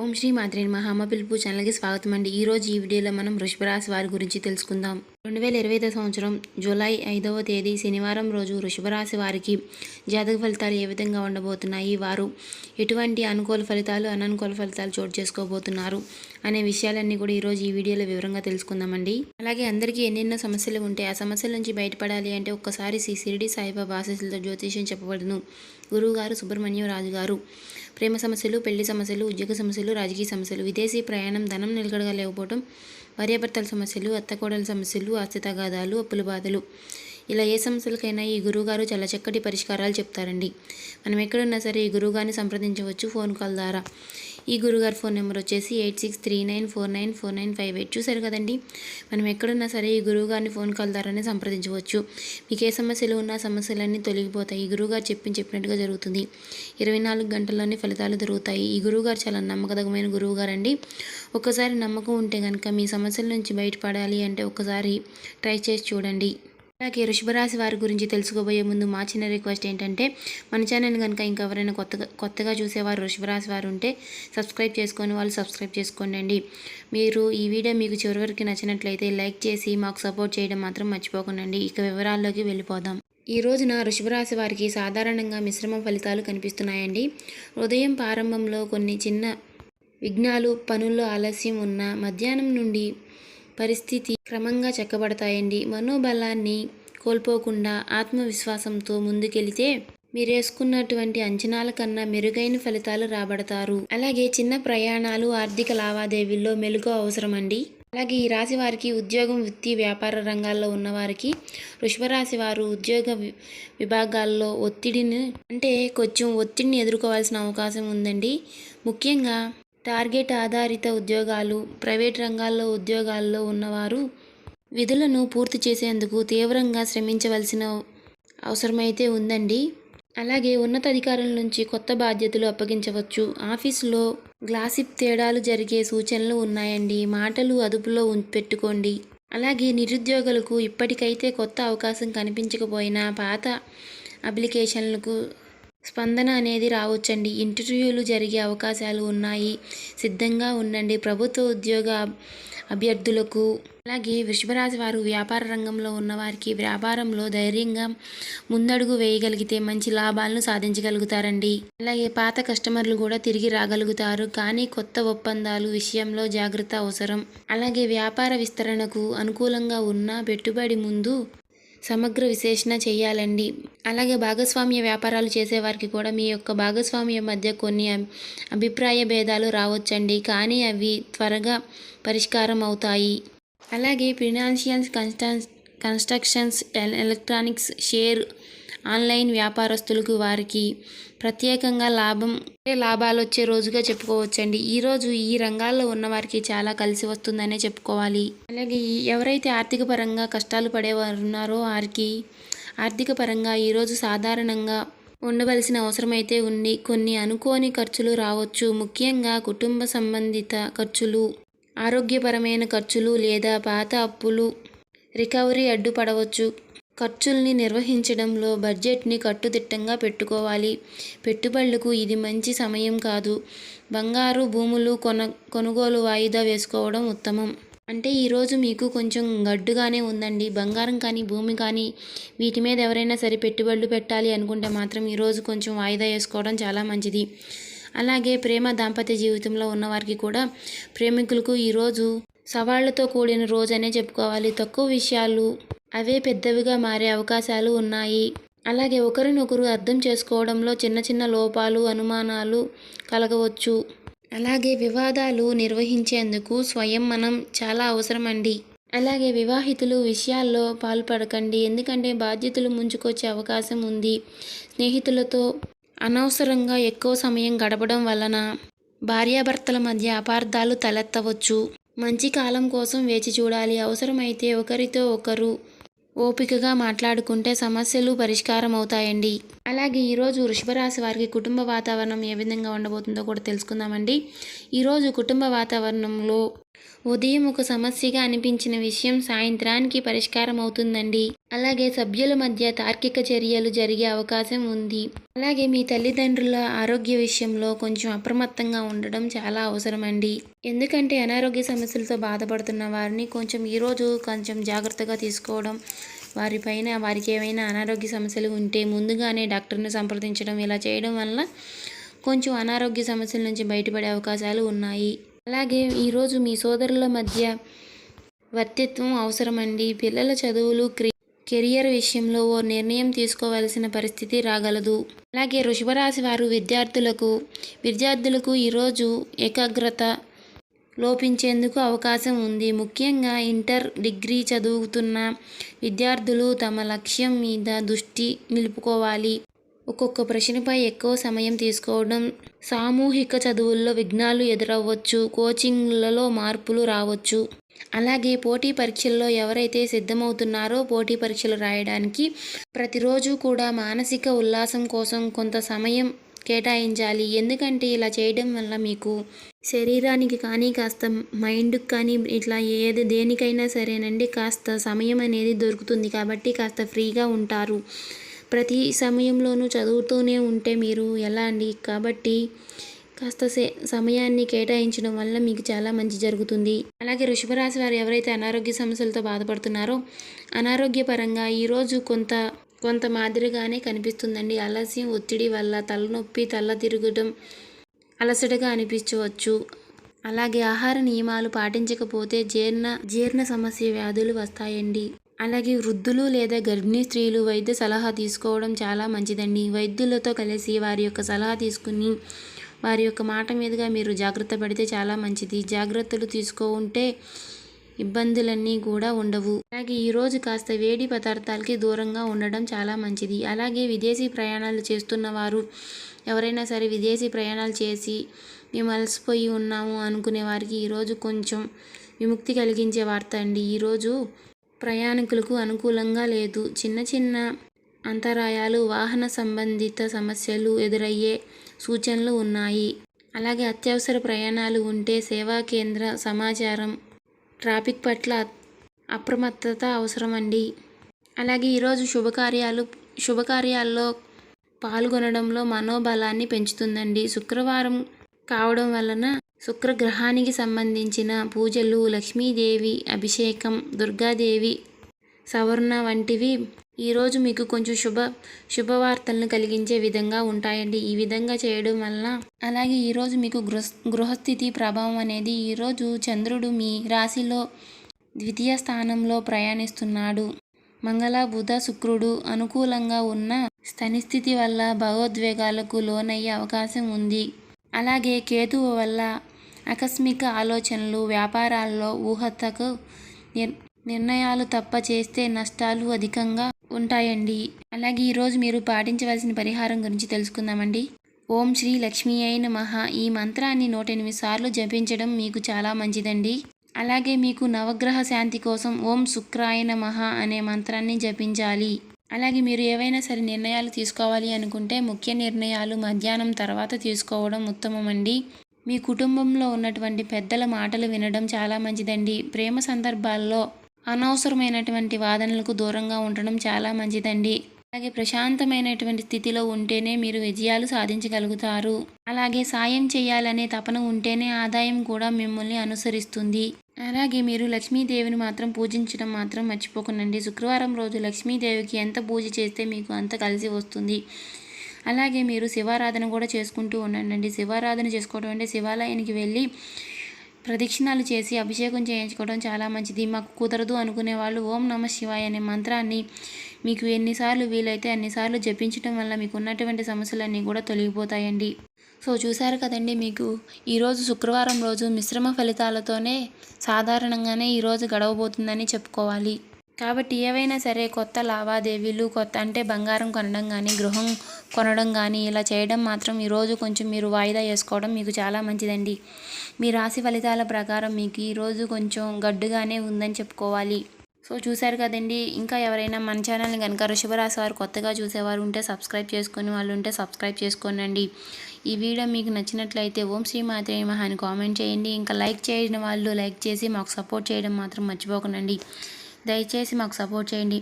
ఓం శ్రీ మాత్రే నమః. అమ్మ పిలుపు ఛానల్కి స్వాగతం అండి. ఈరోజు ఈ వీడియోలో మనం వృషభ రాశి వారి గురించి తెలుసుకుందాం. 2025 సంవత్సరం జూలై 5వ తేదీ శనివారం రోజు వృషభ రాశి వారికి జాతక ఫలితాలు ఏ విధంగా ఉండబోతున్నాయి, వారు ఎటువంటి అనుకూల ఫలితాలు అననుకూల ఫలితాలు చోటు చేసుకోబోతున్నారు అనే విషయాలన్నీ కూడా ఈరోజు ఈ వీడియోలో వివరంగా తెలుసుకుందామండి. అలాగే అందరికీ ఎన్నెన్నో సమస్యలు ఉంటే ఆ సమస్యల నుంచి బయటపడాలి అంటే ఒక్కసారి శ్రీ షిరిడి సాయిబాబా ఆశీస్సులతో జ్యోతిష్యం చెప్పబడును. గురువు గారు సుబ్రహ్మణ్యం రాజు గారు. ప్రేమ సమస్యలు, పెళ్లి సమస్యలు, ఉద్యోగ సమస్యలు, రాజకీయ సమస్యలు, విదేశీ ప్రయాణం, ధనం నిలకడగా లేకపోవడం, భార్యాభర్తల సమస్యలు, అత్తకోడల సమస్యలు, ఆస్తి తగాదాలు, అప్పుల బాధలు, ఇలా ఏ సమస్యలకైనా ఈ గురువుగారు చాలా చక్కటి పరిష్కారాలు చెప్తారండి. మనం ఎక్కడున్నా సరే ఈ గురువుగారిని సంప్రదించవచ్చు ఫోన్ కాల్ ద్వారా. ఈ గురుగారి ఫోన్ నెంబర్ వచ్చేసి 8639494958. చూసారు కదండి, మనం ఎక్కడున్నా సరే ఈ గురువుగారిని ఫోన్ కాల్ ద్వారానే సంప్రదించవచ్చు. మీకు ఏ సమస్యలు ఉన్నా సమస్యలన్నీ తొలగిపోతాయి. ఈ గురువుగారు చెప్పినట్టుగా జరుగుతుంది. 24 గంటల్లోనే ఫలితాలు దొరుకుతాయి. ఈ గురువుగారు చాలా నమ్మకదగమైన గురువుగారండి. ఒక్కసారి నమ్మకం ఉంటే కనుక మీ సమస్యల నుంచి బయటపడాలి అంటే ఒక్కసారి ట్రై చేసి చూడండి. అలాగే వృషభరాశి వారి గురించి తెలుసుకోబోయే ముందు మా చిన్న రిక్వెస్ట్ ఏంటంటే, మన ఛానల్ కనుక ఇంకెవరైనా కొత్తగా చూసేవారు వృషభరాశి వారు ఉంటే సబ్స్క్రైబ్ చేసుకొని వాళ్ళు సబ్స్క్రైబ్ చేసుకోండి. మీరు ఈ వీడియో మీకు చివరి వరకు నచ్చినట్లయితే లైక్ చేసి మాకు సపోర్ట్ చేయడం మాత్రం మర్చిపోకండి. ఇక వివరాల్లోకి వెళ్ళిపోదాం. ఈ రోజున వృషభరాశి వారికి సాధారణంగా మిశ్రమ ఫలితాలు కనిపిస్తున్నాయండి. ఉదయం ప్రారంభంలో కొన్ని చిన్న విఘ్నాలు, పనుల్లో ఆలస్యం ఉన్న మధ్యాహ్నం నుండి పరిస్థితి క్రమంగా చక్కబడతాయండి. మనోబలాన్ని కోల్పోకుండా ఆత్మవిశ్వాసంతో ముందుకెళితే మీరేసుకున్నటువంటి అంచనాల కన్నా మెరుగైన ఫలితాలు రాబడతారు. అలాగే చిన్న ప్రయాణాలు, ఆర్థిక లావాదేవీల్లో మెలుగు అవసరమండి. అలాగే ఈ రాశి వారికి ఉద్యోగం, వృత్తి, వ్యాపార రంగాల్లో ఉన్నవారికి వృషభరాశి వారు ఉద్యోగ విభాగాల్లో కొంచెం ఒత్తిడిని ఎదుర్కోవాల్సిన అవకాశం ఉందండి. ముఖ్యంగా టార్గెట్ ఆధారిత ఉద్యోగాలు, ప్రైవేట్ రంగాల్లో ఉద్యోగాల్లో ఉన్నవారు విధులను పూర్తి చేసేందుకు తీవ్రంగా శ్రమించవలసిన అవసరమైతే ఉందండి. అలాగే ఉన్నతాధికారుల నుంచి కొత్త బాధ్యతలు అప్పగించవచ్చు. ఆఫీసులో గ్లాసిప్ తేడాలు జరిగే సూచనలు ఉన్నాయండి. మాటలు అదుపులో పెట్టుకోండి. అలాగే నిరుద్యోగులకు ఇప్పటికైతే కొత్త అవకాశం కనిపించకపోయినా పాత అప్లికేషన్లకు స్పందన అనేది రావచ్చండి. ఇంటర్వ్యూలు జరిగే అవకాశాలు ఉన్నాయి, సిద్ధంగా ఉండండి. ప్రభుత్వ ఉద్యోగ అభ్యర్థులకు అలాగే వృషభరాశి వారు వ్యాపార రంగంలో ఉన్నవారికి వ్యాపారంలో ధైర్యంగా ముందడుగు వేయగలిగితే మంచి లాభాలను సాధించగలుగుతారండి. అలాగే పాత కస్టమర్లు కూడా తిరిగి రాగలుగుతారు, కానీ కొత్త ఒప్పందాలు విషయంలో జాగ్రత్త అవసరం. అలాగే వ్యాపార విస్తరణకు అనుకూలంగా ఉన్న పెట్టుబడి ముందు సమగ్ర విశ్లేషణ చేయాలండి. అలాగే భాగస్వామ్య వ్యాపారాలు చేసేవారికి కూడా మీ యొక్క భాగస్వామ్య మధ్య కొన్ని అభిప్రాయ భేదాలు రావచ్చండి, కానీ అవి త్వరగా పరిష్కారం అవుతాయి. అలాగే financial constructions, electronics, share, online వ్యాపారస్తులకు వారికి ప్రత్యేకంగా లాభాలు వచ్చే రోజుగా చెప్పుకోవచ్చండి. ఈరోజు ఈ రంగాల్లో ఉన్నవారికి చాలా కలిసి వస్తుందనే చెప్పుకోవాలి. అలాగే ఎవరైతే ఆర్థిక పరంగా కష్టాలు పడేవారు ఉన్నారో వారికి ఆర్థిక పరంగా ఈరోజు సాధారణంగా ఉండవలసిన అవసరమైతే ఉంది. కొన్ని అనుకోని ఖర్చులు రావచ్చు, ముఖ్యంగా కుటుంబ సంబంధిత ఖర్చులు, ఆరోగ్యపరమైన ఖర్చులు లేదా పాత అప్పులు రికవరీ అడ్డుపడవచ్చు. ఖర్చుల్ని నిర్వహించడంలో బడ్జెట్ని కట్టుదిట్టంగా పెట్టుకోవాలి. పెట్టుబడులకు ఇది మంచి సమయం కాదు. బంగారు, భూములు కొనుగోలు వాయిదా వేసుకోవడం ఉత్తమం. అంటే ఈరోజు మీకు కొంచెం గడ్డుగానే ఉందండి. బంగారం కానీ, భూమి కానీ వీటి మీద ఎవరైనా సరే పెట్టుబడులు పెట్టాలి అనుకుంటే మాత్రం ఈరోజు కొంచెం వాయిదా వేసుకోవడం చాలా మంచిది. అలాగే ప్రేమ, దాంపత్య జీవితంలో ఉన్నవారికి కూడా ప్రేమికులకు ఈరోజు సవాళ్లతో కూడిన రోజు అనే చెప్పుకోవాలి. తక్కువ విషయాలు అవే పెద్దవిగా మారే అవకాశాలు ఉన్నాయి. అలాగే ఒకరినొకరు అర్థం చేసుకోవడంలో చిన్న చిన్న లోపాలు, అనుమానాలు కలగవచ్చు. అలాగే వివాదాలు నిర్వహించేందుకు స్వయం మనం చాలా అవసరమండి. అలాగే వివాహితులు విషయాల్లో పాల్పడకండి, ఎందుకంటే బాధ్యతలు ముంచుకొచ్చే అవకాశం ఉంది. స్నేహితులతో అనవసరంగా ఎక్కువ సమయం గడపడం వలన భార్యాభర్తల మధ్య అపార్థాలు తలెత్తవచ్చు. మంచి కాలం కోసం వేచి చూడాలి. అవసరమైతే ఒకరితో ఒకరు ఓపికగా మాట్లాడుకుంటే సమస్యలు పరిష్కారం అవుతాయండి. అలాగే ఈరోజు వృషభరాశి వారికి కుటుంబ వాతావరణం ఏ విధంగా ఉండబోతుందో కూడా తెలుసుకుందామండి. ఈరోజు కుటుంబ వాతావరణంలో ఉదయం ఒక సమస్యగా అనిపించిన విషయం సాయంత్రానికి పరిష్కారం అవుతుందండి. అలాగే సభ్యుల మధ్య తార్కిక చర్యలు జరిగే అవకాశం ఉంది. అలాగే మీ తల్లిదండ్రుల ఆరోగ్య విషయంలో కొంచెం అప్రమత్తంగా ఉండడం చాలా అవసరమండి. ఎందుకంటే అనారోగ్య సమస్యలతో బాధపడుతున్న వారిని ఈరోజు కొంచెం జాగ్రత్తగా తీసుకోవడం, వారికి ఏమైనా అనారోగ్య సమస్యలు ఉంటే ముందుగానే డాక్టర్ని సంప్రదించడం, ఇలా చేయడం వల్ల కొంచెం అనారోగ్య సమస్యల నుంచి బయటపడే అవకాశాలు ఉన్నాయి. అలాగే ఈరోజు మీ సోదరుల మధ్య వర్తిత్వం అవసరమండి. పిల్లల చదువులు, కెరియర్ విషయంలో ఓ నిర్ణయం తీసుకోవాల్సిన పరిస్థితి రాగలదు. అలాగే వృషభ రాశి వారు విద్యార్థులకు ఈరోజు ఏకాగ్రత లోపించేందుకు అవకాశం ఉంది. ముఖ్యంగా ఇంటర్, డిగ్రీ చదువుతున్న విద్యార్థులు తమ లక్ష్యం మీద దృష్టి నిలుపుకోవాలి. ఒక్కొక్క ప్రశ్నపై ఎక్కువ సమయం తీసుకోవడం, సామూహిక చదువుల్లో విఘ్నాలు ఎదురవ్వచ్చు, కోచింగ్లలో మార్పులు రావచ్చు. అలాగే పోటీ పరీక్షల్లో ఎవరైతే సిద్ధమవుతున్నారో పోటీ పరీక్షలు రాయడానికి ప్రతిరోజు కూడా మానసిక ఉల్లాసం కోసం కొంత సమయం కేటాయించాలి. ఎందుకంటే ఇలా చేయడం వల్ల మీకు శరీరానికి కానీ కాస్త మైండ్కి కానీ ఇట్లా దేనికైనా సరేనండి కాస్త సమయం అనేది దొరుకుతుంది. కాబట్టి కాస్త ఫ్రీగా ఉంటారు. ప్రతి సమయంలోనూ చదువుతూనే ఉంటే మీరు ఎలా అండి? కాబట్టి కాస్త సమయాన్ని కేటాయించడం వల్ల మీకు చాలా మంచి జరుగుతుంది. అలాగే వృషభ రాశి వారు ఎవరైతే అనారోగ్య సమస్యలతో బాధపడుతున్నారో అనారోగ్యపరంగా ఈరోజు కొంత మాదిరిగానే కనిపిస్తుందండి. ఆలస్యం, ఒత్తిడి వల్ల తలనొప్పి, తల తిరగడం, అలసటగా అనిపించవచ్చు. అలాగే ఆహార నియమాలు పాటించకపోతే జీర్ణ సమస్య వ్యాధులు వస్తాయండి. అలాగే వృద్ధులు లేదా గర్భిణీ స్త్రీలు వైద్య సలహా తీసుకోవడం చాలా మంచిదండి. వైద్యులతో కలిసి వారి యొక్క సలహా తీసుకుని వారి యొక్క మాట మీదుగా మీరు జాగ్రత్త పడితే చాలా మంచిది. జాగ్రత్తలు తీసుకుంటే ఇబ్బందులన్నీ కూడా ఉండవు. అలాగే ఈరోజు కాస్త వేడి పదార్థాలకి దూరంగా ఉండడం చాలా మంచిది. అలాగే విదేశీ ప్రయాణాలు చేస్తున్న వారు ఎవరైనా సరే విదేశీ ప్రయాణాలు చేసి మేము అలసిపోయి ఉన్నాము అనుకునే వారికి ఈరోజు కొంచెం విముక్తి కలిగించే వార్త అండి. ఈరోజు ప్రయాణికులకు అనుకూలంగా లేదు. చిన్న అంతరాయాలు, వాహన సంబంధిత సమస్యలు ఎదురయ్యే సూచనలు ఉన్నాయి. అలాగే అత్యవసర ప్రయాణాలు ఉంటే సేవా కేంద్ర సమాచారం, ట్రాఫిక్ పట్ల అప్రమత్తత అవసరమండి. అలాగే ఈరోజు శుభకార్యాల్లో పాల్గొనడంలో మనోబలాన్ని పెంచుతుందండి. శుక్రవారం కావడం వలన శుక్రగ్రహానికి సంబంధించిన పూజలు, లక్ష్మీదేవి అభిషేకం, దుర్గాదేవి సవర్ణ వంటివి ఈరోజు మీకు కొంచెం శుభవార్తలను కలిగించే విధంగా ఉంటాయండి. ఈ విధంగా చేయడం వలన అలాగే ఈరోజు మీకు గృహస్థితి ప్రభావం అనేది ఈరోజు చంద్రుడు మీ రాశిలో ద్వితీయ స్థానంలో ప్రయాణిస్తున్నాడు. మంగళ, బుధ, శుక్రుడు అనుకూలంగా ఉన్న స్థనిస్థితి వల్ల భావోద్వేగాలకు లోనయ్యే అవకాశం ఉంది. అలాగే కేతువు వల్ల ఆకస్మిక ఆలోచనలు, వ్యాపారాల్లో ఊహతకు నిర్ణయాలు తప్ప చేస్తే నష్టాలు అధికంగా ఉంటాయండి. అలాగే ఈరోజు మీరు పాటించవలసిన పరిహారం గురించి తెలుసుకుందామండి. ఓం శ్రీ లక్ష్మీయై నమః ఈ మంత్రాన్ని 108 సార్లు జపించడం మీకు చాలా మంచిదండి. అలాగే మీకు నవగ్రహ శాంతి కోసం ఓం శుక్రాయ నమః అనే మంత్రాన్ని జపించాలి. అలాగే మీరు ఏవైనా సరే నిర్ణయాలు తీసుకోవాలి అనుకుంటే ముఖ్య నిర్ణయాలు మధ్యాహ్నం తర్వాత తీసుకోవడం ఉత్తమమండి. మీ కుటుంబంలో ఉన్నటువంటి పెద్దల మాటలు వినడం చాలా మంచిదండి. ప్రేమ సందర్భాల్లో అనవసరమైనటువంటి వాదనలకు దూరంగా ఉండడం చాలా మంచిదండి. అలాగే ప్రశాంతమైనటువంటి స్థితిలో ఉంటేనే మీరు విజయాలు సాధించగలుగుతారు. అలాగే సాయం చేయాలనే తపన ఉంటేనే ఆదాయం కూడా మిమ్మల్ని అనుసరిస్తుంది. అలాగే మీరు లక్ష్మీదేవిని మాత్రం పూజించడం మాత్రం మర్చిపోకండి. శుక్రవారం రోజు లక్ష్మీదేవికి ఎంత పూజ చేస్తే మీకు అంత కలిసి వస్తుంది. అలాగే మీరు శివారాధన కూడా చేసుకుంటూ ఉండండి. శివారాధన చేసుకోవడం అంటే శివాలయానికి వెళ్ళి ప్రదక్షిణాలు చేసి అభిషేకం చేయించుకోవడం చాలా మంచిది. మాకు కుదరదు అనుకునే వాళ్ళు ఓం నమ శివాయ అనే మంత్రాన్ని మీకు ఎన్నిసార్లు వీలైతే అన్నిసార్లు జపించడం వల్ల మీకు ఉన్నటువంటి సమస్యలన్నీ కూడా తొలగిపోతాయండి. సో చూసారు కదండి, మీకు ఈరోజు శుక్రవారం రోజు మిశ్రమ ఫలితాలతోనే సాధారణంగానే ఈరోజు గడవబోతుందని చెప్పుకోవాలి. కాబట్టి ఏవైనా సరే కొత్త లావాదేవీలు అంటే బంగారం కొనడం కానీ గృహం కొనడం కానీ ఇలా చేయడం మాత్రం ఈరోజు కొంచెం మీరు వాయిదా వేసుకోవడం మీకు చాలా మంచిదండి. మీ రాశి ఫలితాల ప్రకారం మీకు ఈరోజు కొంచెం గడ్డుగానే ఉందని చెప్పుకోవాలి. సో చూశారు కదండి. ఇంకా ఎవరైనా మన ఛానల్ని కనుక వృషభరాశి వారు కొత్తగా చూసేవారు ఉంటే సబ్స్క్రైబ్ చేసుకుని వాళ్ళు ఉంటే సబ్స్క్రైబ్ చేసుకోనండి. ఈ వీడియో మీకు నచ్చినట్లయితే ఓం శ్రీ మాత్రే నమః అని కామెంట్ చేయండి. ఇంకా లైక్ చేయని వాళ్ళు లైక్ చేసి మాకు సపోర్ట్ చేయడం మాత్రం మర్చిపోకండి. దయచేసి మాకు సపోర్ట్ చేయండి.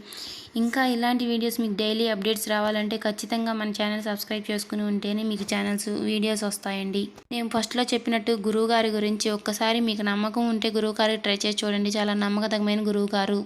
ఇంకా ఇలాంటి వీడియోస్ మీకు డైలీ అప్డేట్స్ రావాలంటే ఖచ్చితంగా మన ఛానల్ సబ్స్క్రైబ్ చేసుకుని ఉంటేనే మీకు వీడియోస్ వస్తాయండి. నేను ఫస్ట్లో చెప్పినట్టు గురువుగారి గురించి ఒక్కసారి మీకు నమ్మకం ఉంటే గురువుగారికి ట్రై చేసి చూడండి. చాలా నమ్మకతమైన గురువుగారు.